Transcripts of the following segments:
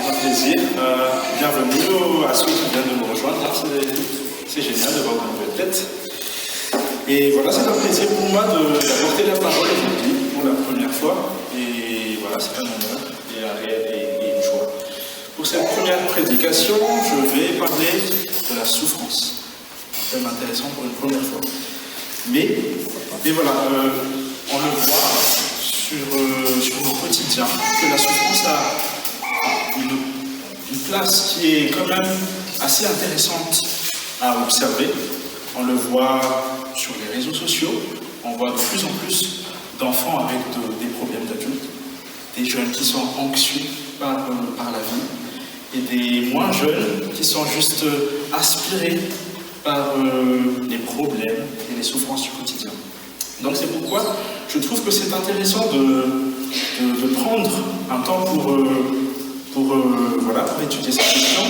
un plaisir. Bienvenue à ceux qui viennent de nous rejoindre. C'est génial de voir de nouvelles têtes. Et voilà, c'est un plaisir pour moi d'apporter la parole aujourd'hui pour la première fois. Et voilà, c'est un honneur et une joie. Pour cette première prédication, je vais parler de la souffrance. Un thème intéressant pour une première fois. Mais voilà, on le voit sur nos quotidiens que la souffrance a une place qui est quand même assez intéressante à observer. On le voit sur les réseaux sociaux, on voit de plus en plus d'enfants avec des problèmes d'adultes, des jeunes qui sont anxieux par la vie, et des moins jeunes qui sont juste aspirés par les problèmes et les souffrances du quotidien. Donc c'est pourquoi je trouve que c'est intéressant de prendre un temps pour étudier cette question.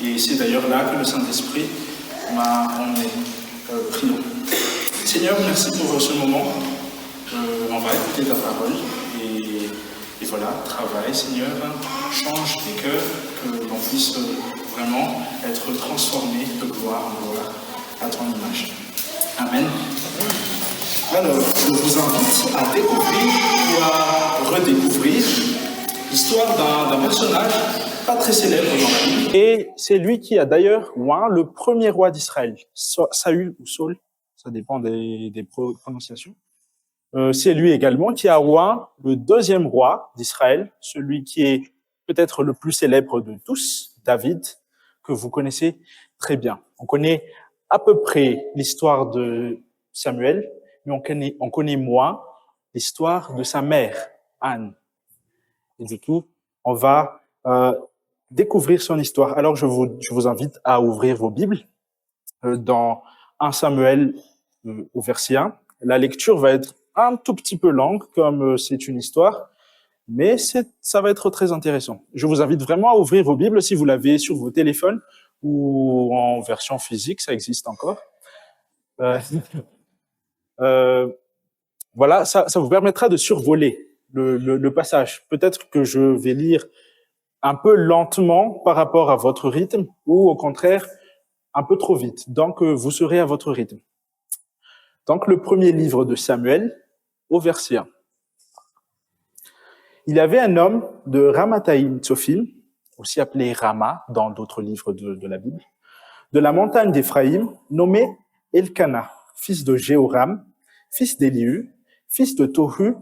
Et c'est d'ailleurs là que le Saint-Esprit m'a emmené. Prions. Seigneur, merci pour ce moment. On va écouter ta parole et voilà, travaille, Seigneur, change les cœurs, que l'on puisse vraiment être transformé de gloire en gloire à ton image. Amen. Alors, je vous invite à découvrir ou à redécouvrir l'histoire d'un personnage pas très célèbre dans la Bible. Et c'est lui qui a d'ailleurs oint le premier roi d'Israël, Saül ou Saul, ça dépend des prononciations. C'est lui également qui a oint le deuxième roi d'Israël, celui qui est peut-être le plus célèbre de tous, David, que vous connaissez très bien. On connaît à peu près l'histoire de Samuel, mais on connaît moins l'histoire de sa mère, Anne. Et du coup, on va découvrir son histoire. Alors, je vous invite à ouvrir vos Bibles dans 1 Samuel au verset 1. La lecture va être un tout petit peu longue, comme c'est une histoire, mais ça va être très intéressant. Je vous invite vraiment à ouvrir vos Bibles si vous l'avez sur vos téléphones ou en version physique, ça existe encore. Voilà, ça vous permettra de survoler le passage. Peut-être que je vais lire un peu lentement par rapport à votre rythme ou au contraire un peu trop vite. Donc, vous serez à votre rythme. Donc, le premier livre de Samuel, au verset 1. Il y avait un homme de Ramathaïm Tsophim, aussi appelé Rama dans d'autres livres de la Bible, de la montagne d'Éphraïm, nommé Elkana, fils de Jéhoram, fils d'Élihu, fils de Tohu,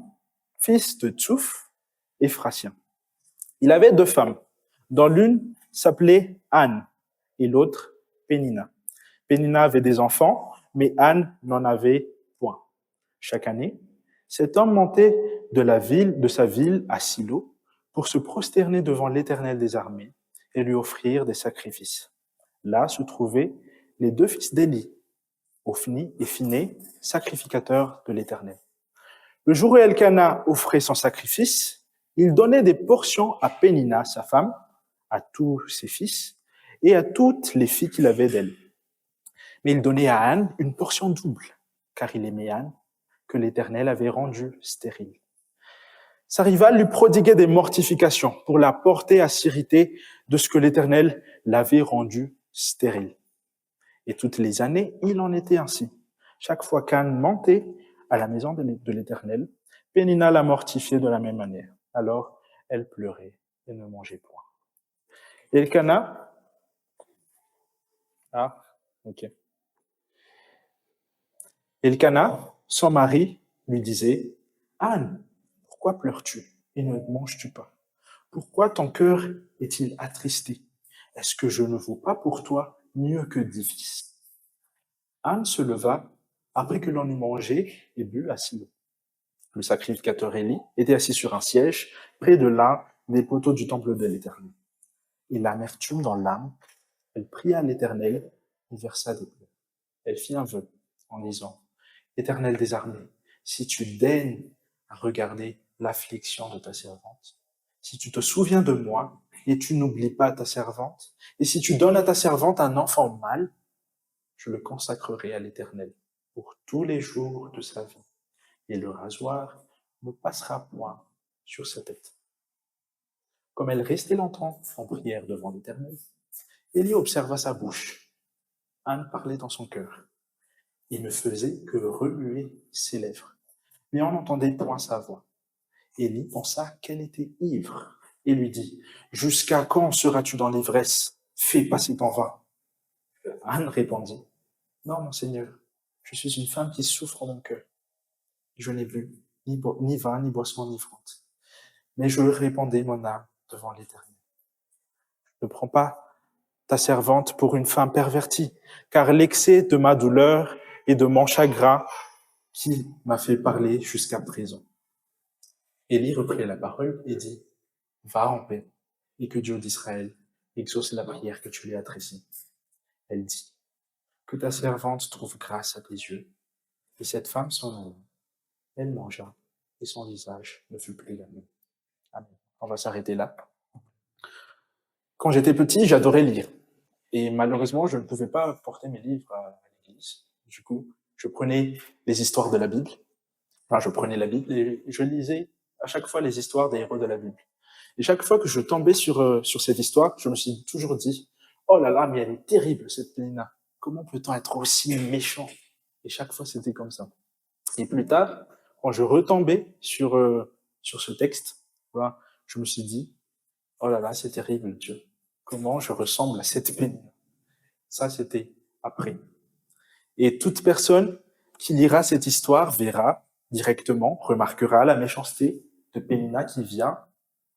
fils de Tsouf, Éphratien. Il avait 2 femmes, dont l'une s'appelait Anne et l'autre Pénina. Pénina avait des enfants, mais Anne n'en avait point. Chaque année, cet homme montait de sa ville à Silo pour se prosterner devant l'Éternel des armées et lui offrir des sacrifices. Là se trouvaient les 2 fils d'Éli, Ophni et Phiné, sacrificateurs de l'Éternel. Le jour où Elkana offrait son sacrifice, il donnait des portions à Pénina, sa femme, à tous ses fils et à toutes les filles qu'il avait d'elle. Mais il donnait à Anne une portion double, car il aimait Anne, que l'Éternel avait rendue stérile. Sa rivale lui prodiguait des mortifications pour la porter à s'irriter de ce que l'Éternel l'avait rendue stérile. Et toutes les années, il en était ainsi. Chaque fois qu'Anne montait à la maison de l'Éternel, Pénina la mortifiait de la même manière. Alors, elle pleurait et ne mangeait point. Elkana, Elkana, son mari, lui disait, « Anne, pourquoi pleures-tu et ne manges-tu pas? Pourquoi ton cœur est-il attristé? Est-ce que je ne vaux pas pour toi mieux que 10 fils? » Anne se leva après que l'on eut mangé et bu à Silo. Le sacrificateur Élie était assis sur un siège près de l'un des poteaux du temple de l'Éternel. Et l'amertume dans l'âme, elle pria l'Éternel et versa des pleurs. Elle fit un vœu en disant, « Éternel des armées, si tu daignes à regarder l'affliction de ta servante, si tu te souviens de moi et tu n'oublies pas ta servante, et si tu donnes à ta servante un enfant mâle, je le consacrerai à l'Éternel pour tous les jours de sa vie, et le rasoir ne passera point sur sa tête. » Comme elle restait longtemps en prière devant l'Éternel, Élie observa sa bouche. Anne parlait dans son cœur. Il ne faisait que remuer ses lèvres, mais on n'entendait point sa voix. Élie pensa qu'elle était ivre et lui dit, « Jusqu'à quand seras-tu dans l'ivresse? Fais passer ton vin. » Anne répondit, « Non, mon Seigneur, je suis une femme qui souffre en mon cœur. Je n'ai bu ni vin, ni boisson enivrante. Mais je répandais mon âme devant l'Éternel. Ne prends pas ta servante pour une femme pervertie, car l'excès de ma douleur et de mon chagrin qui m'a fait parler jusqu'à présent. » Élie reprit la parole et dit, « Va en paix, et que Dieu d'Israël exauce la prière que tu lui as adressée. » Elle dit, « Que ta servante trouve grâce à tes yeux. » Et cette femme s'en alla. Elle mangea, et son visage ne fut plus le même. Amen. On va s'arrêter là. Quand j'étais petit, j'adorais lire. Et malheureusement, je ne pouvais pas porter mes livres à l'église. Du coup, je prenais les histoires de la Bible. Enfin, je prenais la Bible et je lisais à chaque fois les histoires des héros de la Bible. Et chaque fois que je tombais sur cette histoire, je me suis toujours dit, « Oh là là, mais elle est terrible, cette Pénina. Comment peut-on être aussi méchant ?» Et chaque fois, c'était comme ça. Et plus tard, quand je retombais sur ce texte, voilà, je me suis dit, « Oh là là, c'est terrible, Dieu. Comment je ressemble à cette Pénina. » Ça, c'était après. Et toute personne qui lira cette histoire verra directement, remarquera la méchanceté de Pénina qui vient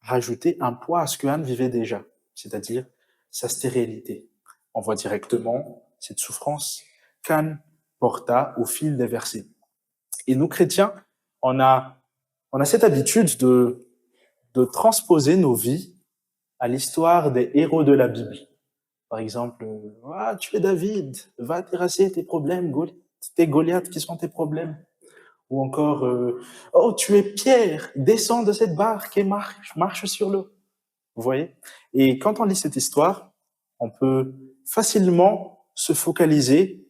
rajouter un poids à ce que Anne vivait déjà, c'est-à-dire sa stérilité. On voit directement cette souffrance qu'Anne porta au fil des versets. Et nous, chrétiens, on a cette habitude de transposer nos vies à l'histoire des héros de la Bible. Par exemple, ah, tu es David, va terrasser tes problèmes, tes Goliaths qui sont tes problèmes. Ou encore, oh, tu es Pierre, descends de cette barque et marche sur l'eau. Vous voyez? Et quand on lit cette histoire, on peut facilement se focaliser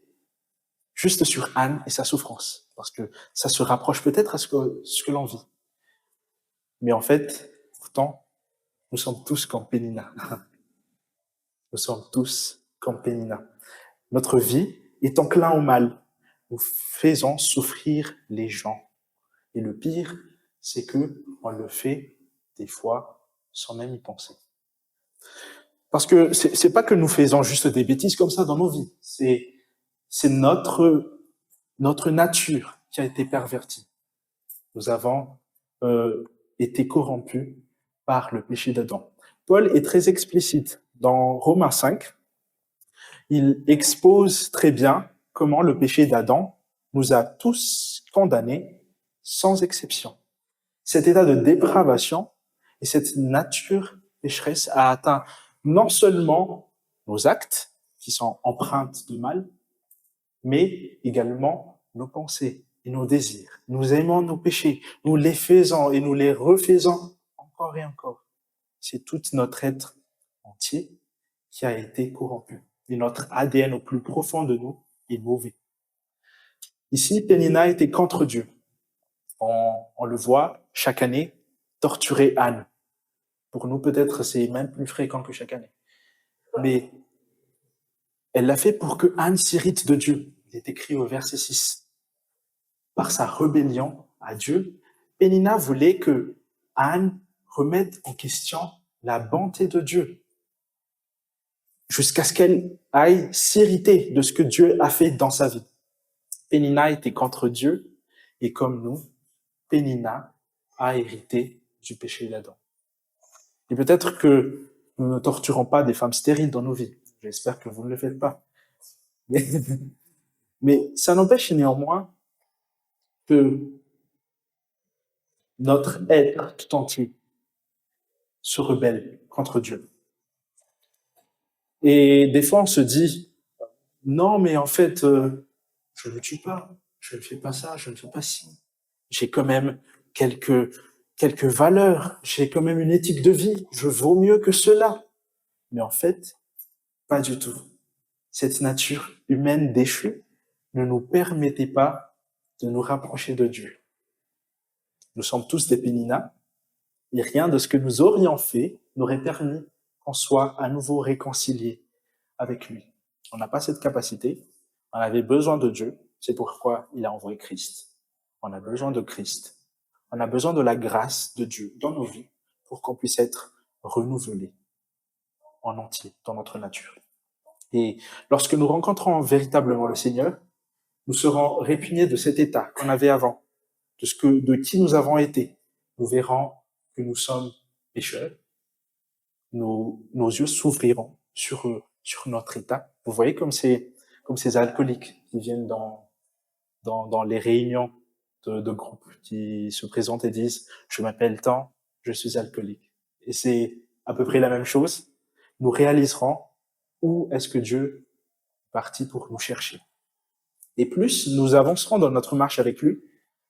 juste sur Anne et sa souffrance, parce que ça se rapproche peut-être à ce que l'on vit. Mais en fait, pourtant, nous sommes tous comme Pénina. Nous sommes tous comme Pénina. Notre vie est enclin au mal. Nous faisons souffrir les gens. Et le pire, c'est que on le fait des fois sans même y penser. Parce que c'est pas que nous faisons juste des bêtises comme ça dans nos vies. C'est notre nature qui a été pervertie. Nous avons été corrompus par le péché d'Adam. Paul est très explicite. Dans Romains 5, il expose très bien comment le péché d'Adam nous a tous condamnés sans exception. Cet état de dépravation et cette nature pécheresse a atteint non seulement nos actes, qui sont empreintes de mal, mais également nos pensées et nos désirs. Nous aimons nos péchés, nous les faisons et nous les refaisons encore et encore. C'est tout notre être entier qui a été corrompu. Et notre ADN au plus profond de nous est mauvais. Ici, Pénina était contre Dieu. On le voit chaque année torturer Anne. Pour nous, peut-être, c'est même plus fréquent que chaque année. Mais elle l'a fait pour que Anne s'irrite de Dieu. Il est écrit au verset 6. Par sa rébellion à Dieu, Pénina voulait que Anne remette en question la bonté de Dieu, jusqu'à ce qu'elle aille s'irriter de ce que Dieu a fait dans sa vie. Pénina était contre Dieu, et comme nous, Pénina a hérité du péché d'Adam. Et peut-être que nous ne torturons pas des femmes stériles dans nos vies. J'espère que vous ne le faites pas. Mais ça n'empêche néanmoins que notre être tout entier se rebelle contre Dieu. Et des fois, on se dit, non, mais en fait, je ne tue pas, je ne fais pas ça, je ne fais pas ci. J'ai quand même quelques valeurs, j'ai quand même une éthique de vie, je vaux mieux que cela. Mais en fait, pas du tout. Cette nature humaine déchue ne nous permettait pas de nous rapprocher de Dieu. Nous sommes tous des Péninas, Et rien de ce que nous aurions fait n'aurait permis qu'on soit à nouveau réconciliés avec lui. On n'a pas cette capacité. On avait besoin de Dieu. C'est pourquoi il a envoyé Christ. On a besoin de Christ. On a besoin de la grâce de Dieu dans nos vies pour qu'on puisse être renouvelés en entier dans notre nature. Et lorsque nous rencontrons véritablement le Seigneur, nous serons répugnés de cet état qu'on avait avant, de qui nous avons été. Nous verrons que nous sommes pécheurs. Nos yeux s'ouvriront sur notre état. Vous voyez comme ces alcooliques qui viennent dans les réunions de groupe, qui se présentent et disent « Je m'appelle tant, je suis alcoolique ». Et c'est à peu près la même chose. Nous réaliserons où est-ce que Dieu est parti pour nous chercher. Et plus nous avancerons dans notre marche avec lui,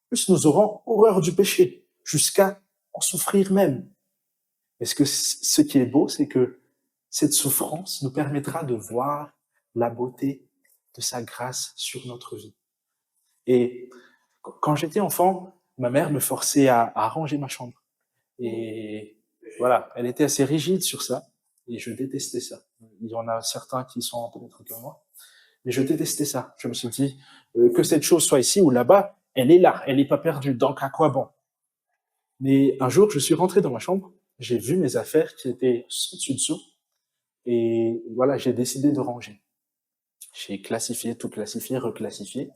plus nous aurons horreur du péché, jusqu'à en souffrir même. Mais ce qui est beau, c'est que cette souffrance nous permettra de voir la beauté de sa grâce sur notre vie. Et quand j'étais enfant, ma mère me forçait à ranger ma chambre. Et voilà, elle était assez rigide sur ça, et je détestais ça. Il y en a certains qui sont peut-être comme moi, mais je détestais ça. Je me suis dit, que cette chose soit ici ou là-bas, elle est là, elle n'est pas perdue, donc à quoi bon? Mais un jour, je suis rentré dans ma chambre, j'ai vu mes affaires qui étaient dessus, et voilà, j'ai décidé de ranger. J'ai classifié, tout classifié, reclassifié.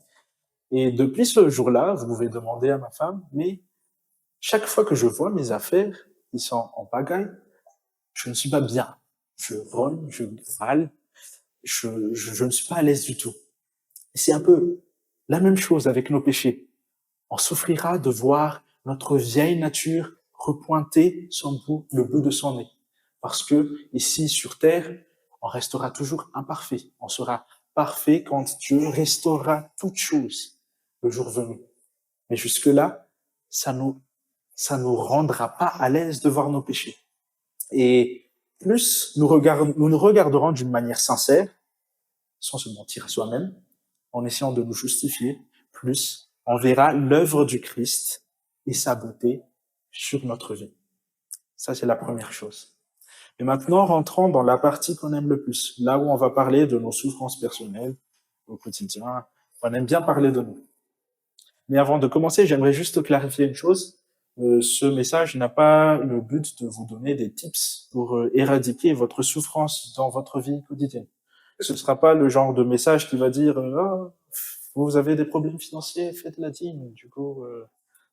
Et depuis ce jour-là, vous pouvez demander à ma femme, mais chaque fois que je vois mes affaires qui sont en pagaille, je ne suis pas bien. Je grogne, je râle, je ne suis pas à l'aise du tout. Et c'est un peu la même chose avec nos péchés. On souffrira de voir notre vieille nature repointer le bout de son nez. Parce que ici, sur terre, on restera toujours imparfait. On sera parfait quand Dieu restaurera toutes choses le jour venu. Mais jusque-là, ça nous rendra pas à l'aise de voir nos péchés. Et plus nous nous regarderons d'une manière sincère, sans se mentir à soi-même, en essayant de nous justifier, plus on verra l'œuvre du Christ et sa beauté sur notre vie. Ça, c'est la première chose. Et maintenant, rentrons dans la partie qu'on aime le plus, là où on va parler de nos souffrances personnelles au quotidien. On aime bien parler de nous. Mais avant de commencer, j'aimerais juste clarifier une chose. Ce message n'a pas le but de vous donner des tips pour éradiquer votre souffrance dans votre vie quotidienne. Ce ne sera pas le genre de message qui va dire oh, vous avez des problèmes financiers, faites la dîme, du coup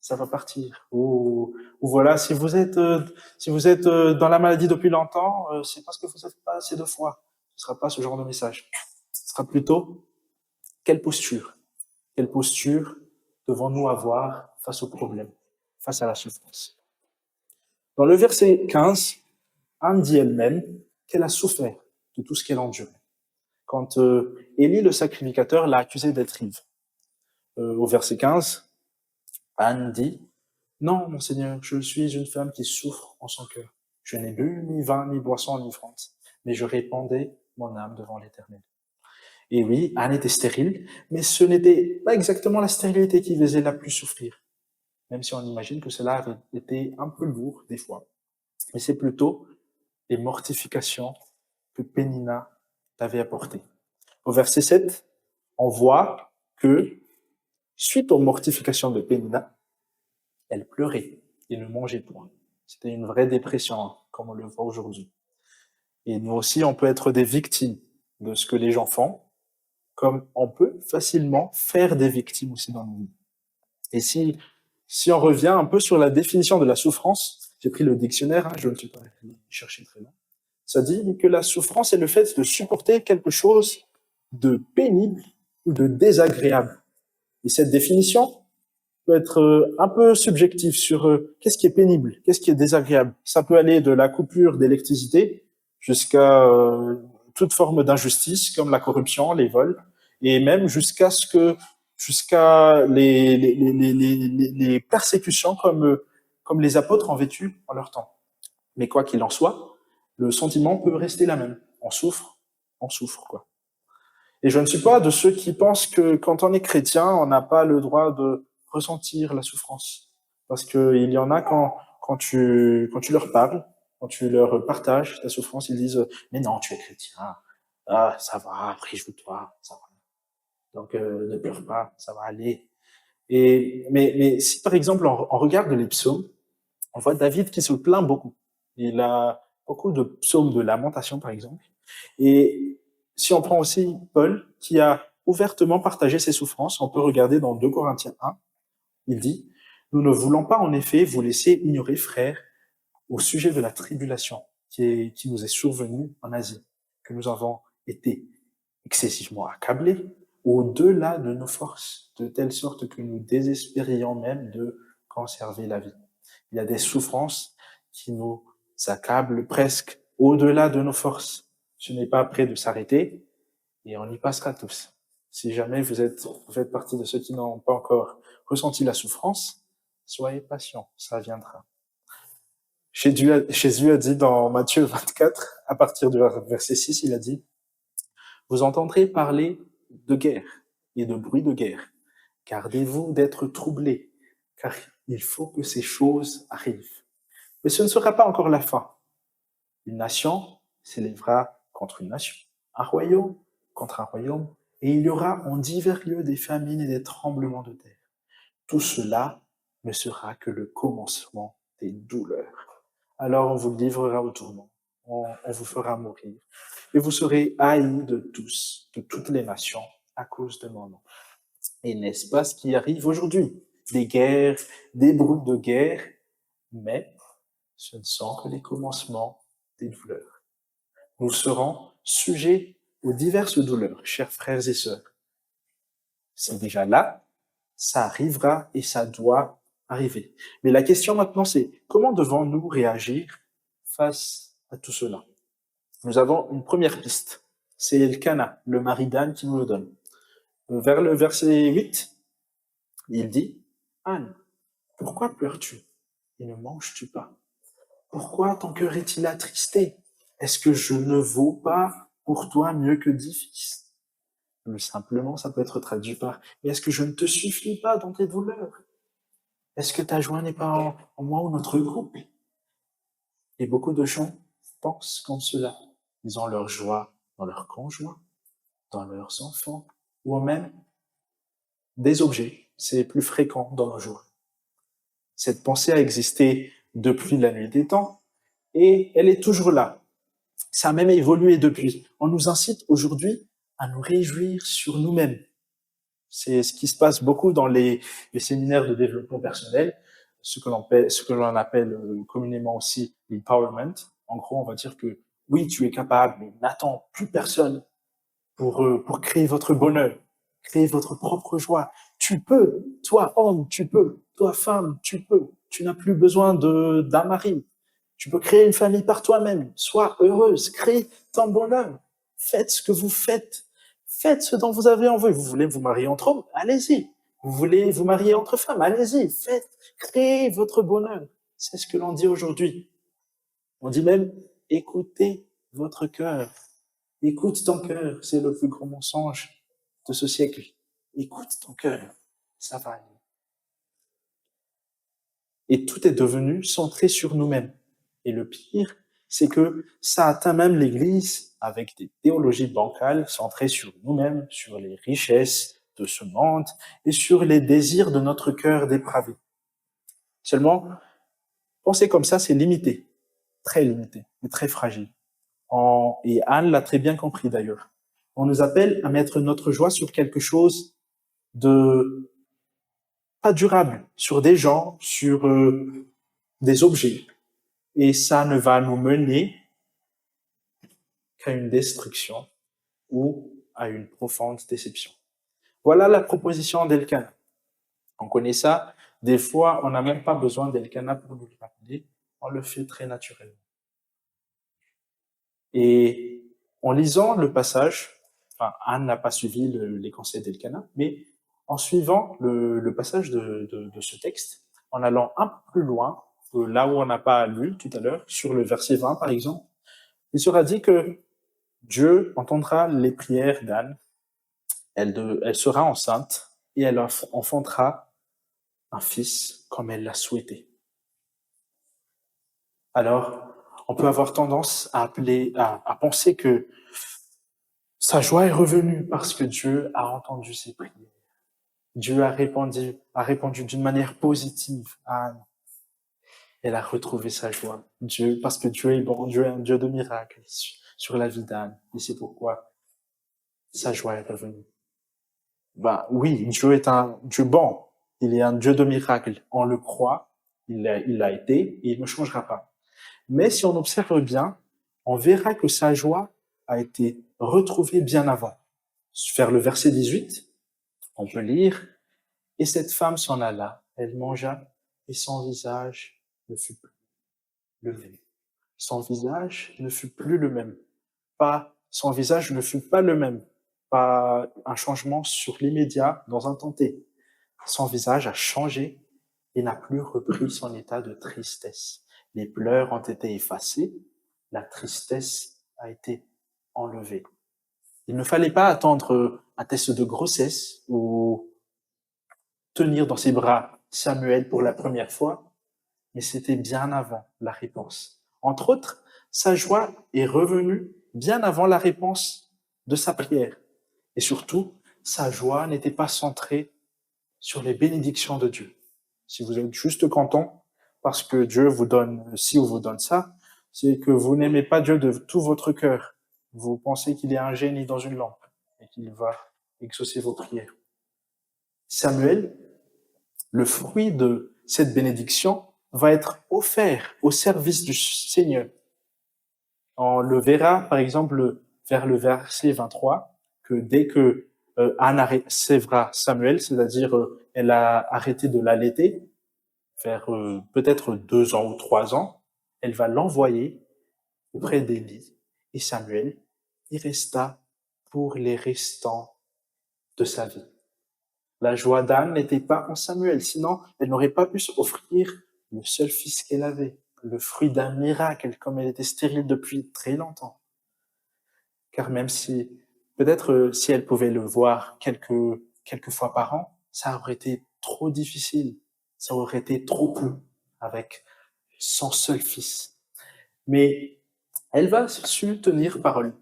ça va partir. Ou voilà, si vous êtes dans la maladie depuis longtemps, c'est parce que vous n'êtes pas assez de foi. Ce ne sera pas ce genre de message. Ce sera plutôt quelle posture devons-nous avoir face au problème, face à la souffrance. Dans le verset 15, Anne dit elle-même qu'elle a souffert de tout ce qu'elle a enduré. Quand Élie, le sacrificateur, l'a accusée d'être ivre. Au verset 15, Anne dit « Non, mon Seigneur, je suis une femme qui souffre en son cœur. Je n'ai bu ni vin, ni boisson, ni offrande, mais je répandais mon âme devant l'Éternel. » Et oui, Anne était stérile, mais ce n'était pas exactement la stérilité qui faisait la plus souffrir, même si on imagine que cela avait été un peu lourd des fois. Mais c'est plutôt les mortifications que Pénina t'avait apportées. Au verset 7, on voit que, suite aux mortifications de Pénina, elle pleurait et ne mangeait point. C'était une vraie dépression, comme on le voit aujourd'hui. Et nous aussi, on peut être des victimes de ce que les gens font, comme on peut facilement faire des victimes aussi dans nos vies. Et si on revient un peu sur la définition de la souffrance, j'ai pris le dictionnaire, je ne suis pas allé chercher très loin, ça dit que la souffrance est le fait de supporter quelque chose de pénible ou de désagréable. Et cette définition peut être un peu subjective sur qu'est-ce qui est pénible, qu'est-ce qui est désagréable. Ça peut aller de la coupure d'électricité jusqu'à toute forme d'injustice comme la corruption, les vols, et même jusqu'à les persécutions comme les apôtres ont vécu en leur temps. Mais quoi qu'il en soit, le sentiment peut rester la même. On souffre, quoi. Et je ne suis pas de ceux qui pensent que quand on est chrétien, on n'a pas le droit de ressentir la souffrance. Parce qu'il y en a, quand quand tu leur parles, quand tu leur partages ta souffrance, ils disent « Mais non, tu es chrétien. Ah, ça va, réjouis-toi, ça va. Donc, ne pleure pas, ça va aller. » Mais si, par exemple, on regarde les psaumes, on voit David qui se plaint beaucoup. Il a beaucoup de psaumes de lamentation, par exemple. Et si on prend aussi Paul, qui a ouvertement partagé ses souffrances, on peut regarder dans 2 Corinthiens 1, il dit « Nous ne voulons pas en effet vous laisser ignorer, frères, au sujet de la tribulation qui nous est survenue en Asie, que nous avons été excessivement accablés, au-delà de nos forces, de telle sorte que nous désespérions même de conserver la vie. » Il y a des souffrances qui nous accablent presque au-delà de nos forces. Ce n'est pas près de s'arrêter et on y passera tous. Si jamais vous faites partie de ceux qui n'ont pas encore ressenti la souffrance, soyez patients, ça viendra. Jésus a dit dans Matthieu 24, à partir du verset 6, il a dit « Vous entendrez parler de guerre et de bruit de guerre. Gardez-vous d'être troublés, car il faut que ces choses arrivent. Mais ce ne sera pas encore la fin. Une nation s'élèvera contre une nation, un royaume contre un royaume, et il y aura en divers lieux des famines et des tremblements de terre. Tout cela ne sera que le commencement des douleurs. Alors on vous livrera au tourment, on vous fera mourir, et vous serez haïs de tous, de toutes les nations, à cause de mon nom. » Et n'est-ce pas ce qui arrive aujourd'hui? Des guerres, des bruits de guerre, mais ce ne sont que les commencements des douleurs. Nous serons sujets aux diverses douleurs, chers frères et sœurs. C'est déjà là, ça arrivera et ça doit arriver. Mais la question maintenant, c'est comment devons-nous réagir face à tout cela? Nous avons une première piste. C'est Elkana, le mari d'Anne, qui nous le donne. Vers le verset 8, il dit « Anne, pourquoi pleures-tu et ne manges-tu pas? Pourquoi ton cœur est-il attristé? Est-ce que je ne vaux pas pour toi mieux que 10 fils? » Plus simplement, ça peut être traduit par « Mais est-ce que je ne te suffis pas dans tes douleurs? Est-ce que ta joie n'est pas en moi ou notre couple? » Et beaucoup de gens pensent comme cela. Ils ont leur joie dans leur conjoint, dans leurs enfants, ou même des objets. C'est plus fréquent dans nos jours. Cette pensée a existé depuis la nuit des temps et elle est toujours là. Ça a même évolué depuis. On nous incite aujourd'hui à nous réjouir sur nous-mêmes. C'est ce qui se passe beaucoup dans les séminaires de développement personnel, ce que l'on appelle communément aussi l'empowerment. En gros, on va dire que oui, tu es capable, mais n'attends plus personne pour créer votre bonheur, créer votre propre joie. Tu peux, toi homme, tu peux, toi femme, tu peux. Tu n'as plus besoin d'un mari. Tu peux créer une famille par toi-même. Sois heureuse, crée ton bonheur. Faites ce que vous faites. Faites ce dont vous avez envie. Vous voulez vous marier entre hommes? Allez-y. Vous voulez vous marier entre femmes? Allez-y. Faites, créez votre bonheur. C'est ce que l'on dit aujourd'hui. On dit même, écoutez votre cœur. Écoute ton cœur. C'est le plus grand mensonge de ce siècle. Écoute ton cœur. Ça va aller. Et tout est devenu centré sur nous-mêmes. Et le pire, c'est que ça atteint même l'Église avec des théologies bancales centrées sur nous-mêmes, sur les richesses de ce monde et sur les désirs de notre cœur dépravé. Seulement, penser comme ça, c'est limité, très limité et très fragile. Et Anne l'a très bien compris d'ailleurs. On nous appelle à mettre notre joie sur quelque chose de pas durable, sur des gens, sur des objets. Et ça ne va nous mener qu'à une destruction ou à une profonde déception. Voilà la proposition d'Elkana. On connaît ça. Des fois, on n'a même pas besoin d'Elkana pour nous le rappeler. On le fait très naturellement. Et en lisant le passage, Anne n'a pas suivi les conseils d'Elkana, mais en suivant le passage de ce texte, en allant un peu plus loin, là où on n'a pas lu tout à l'heure, sur le verset 20 par exemple, il sera dit que Dieu entendra les prières d'Anne, elle sera enceinte et elle enfantera un fils comme elle l'a souhaité. Alors, on peut avoir tendance à penser que sa joie est revenue parce que Dieu a entendu ses prières. Dieu a répondu d'une manière positive à Anne. Elle a retrouvé sa joie. Parce que Dieu est bon, Dieu est un Dieu de miracles sur la vie d'Anne. Et c'est pourquoi sa joie est revenue. Oui, Dieu est un Dieu bon. Il est un Dieu de miracles. On le croit, il l'a été, et il ne changera pas. Mais si on observe bien, on verra que sa joie a été retrouvée bien avant. Vers le verset 18, on peut lire « Et cette femme s'en alla, elle mangea, et son visage ne fut plus le même. » Son visage ne fut plus le même. Son visage ne fut pas le même. Pas un changement sur l'immédiat dans un temps T. Son visage a changé et n'a plus repris son état de tristesse. Les pleurs ont été effacés, la tristesse a été enlevée. Il ne fallait pas attendre un test de grossesse ou tenir dans ses bras Samuel pour la première fois, mais c'était bien avant la réponse. Entre autres, sa joie est revenue bien avant la réponse de sa prière. Et surtout, sa joie n'était pas centrée sur les bénédictions de Dieu. Si vous êtes juste content parce que Dieu vous donne ci ou vous donne ça, c'est que vous n'aimez pas Dieu de tout votre cœur. Vous pensez qu'il est un génie dans une lampe et qu'il va exaucer vos prières. Samuel, le fruit de cette bénédiction va être offert au service du Seigneur. On le verra, par exemple, vers le verset 23, que dès que Anne sèvera Samuel, c'est-à-dire elle a arrêté de l'allaiter, vers peut-être 2 ans ou 3 ans, elle va l'envoyer auprès d'Élie. Et Samuel y resta pour les restants de sa vie. La joie d'Anne n'était pas en Samuel, sinon elle n'aurait pas pu s'offrir le seul fils qu'elle avait, le fruit d'un miracle, comme elle était stérile depuis très longtemps. Car même si, peut-être si elle pouvait le voir quelques fois par an, ça aurait été trop difficile, ça aurait été trop peu avec son seul fils. Mais elle va su tenir parole.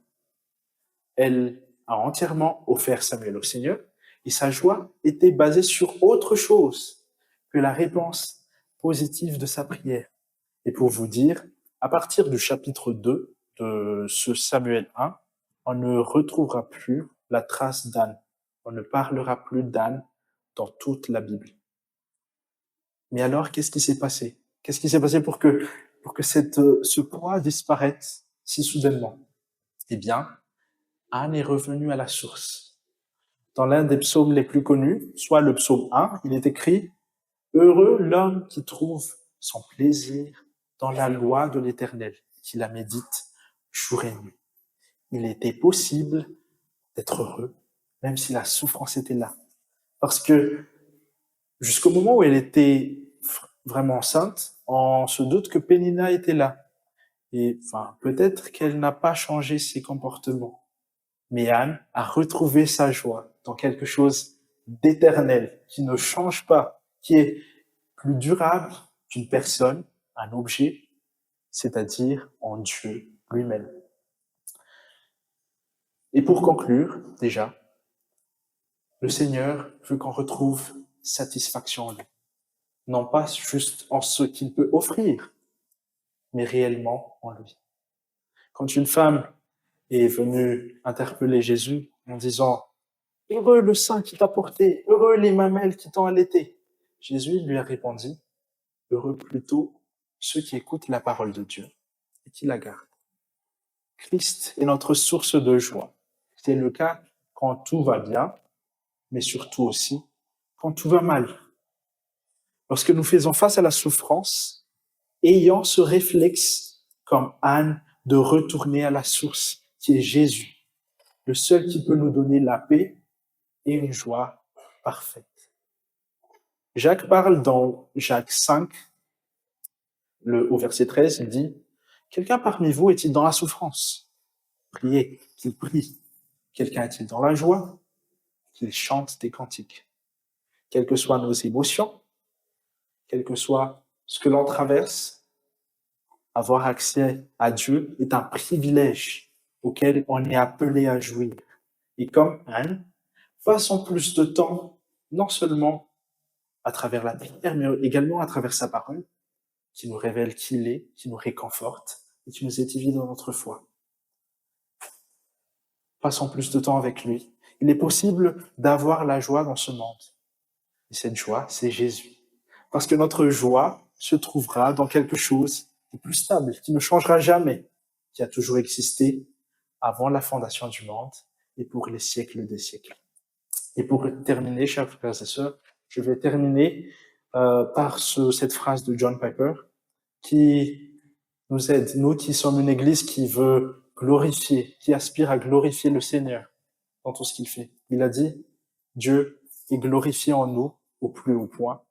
Elle a entièrement offert Samuel au Seigneur, et sa joie était basée sur autre chose que la réponse positive de sa prière. Et pour vous dire, à partir du chapitre 2 de ce Samuel 1, on ne retrouvera plus la trace d'Anne. On ne parlera plus d'Anne dans toute la Bible. Mais alors, qu'est-ce qui s'est passé? Qu'est-ce qui s'est passé pour que ce poids disparaisse si soudainement? Eh bien, Anne est revenue à la source. Dans l'un des psaumes les plus connus, soit le psaume 1, il est écrit « Heureux l'homme qui trouve son plaisir dans la loi de l'Éternel, qui la médite jour et nuit. » Il était possible d'être heureux, même si la souffrance était là. Parce que jusqu'au moment où elle était vraiment enceinte, on se doute que Pénina était là. Et peut-être qu'elle n'a pas changé ses comportements. Mais Anne a retrouvé sa joie dans quelque chose d'éternel, qui ne change pas, qui est plus durable qu'une personne, un objet, c'est-à-dire en Dieu lui-même. Et pour conclure, déjà, le Seigneur veut qu'on retrouve satisfaction en lui. Non pas juste en ce qu'il peut offrir, mais réellement en lui. Quand une femme est venue interpeller Jésus en disant « Heureux le sein qui t'a porté, heureux les mamelles qui t'ont allaité », Jésus lui a répondu « Heureux plutôt ceux qui écoutent la parole de Dieu et qui la gardent. » Christ est notre source de joie. C'est le cas quand tout va bien, mais surtout aussi quand tout va mal. Lorsque nous faisons face à la souffrance, ayant ce réflexe, comme Anne, de retourner à la source, qui est Jésus, le seul qui peut nous donner la paix et une joie parfaite. Jacques parle dans Jacques 5, au verset 13, il dit « Quelqu'un parmi vous est-il dans la souffrance? Priez, qu'il prie. Quelqu'un est-il dans la joie? Qu'il chante des cantiques. Quelles que soient nos émotions, quel que soit ce que l'on traverse, avoir accès à Dieu est un privilège auquel on est appelé à jouir. Et comme Anne, passons plus de temps, non seulement à travers la prière, mais également à travers sa parole, qui nous révèle qui il est, qui nous réconforte et qui nous édifie dans notre foi. Passons plus de temps avec lui. Il est possible d'avoir la joie dans ce monde. Et cette joie, c'est Jésus. Parce que notre joie se trouvera dans quelque chose de plus stable, qui ne changera jamais, qui a toujours existé avant la fondation du monde et pour les siècles des siècles. Et pour terminer, chers frères et sœurs, je vais terminer par cette phrase de John Piper qui nous aide, nous qui sommes une église qui veut glorifier, qui aspire à glorifier le Seigneur dans tout ce qu'il fait. Il a dit, Dieu est glorifié en nous au plus haut point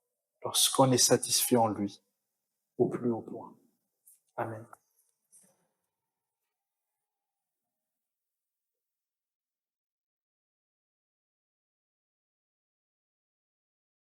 lorsqu'on est satisfait en lui au plus haut point. Amen.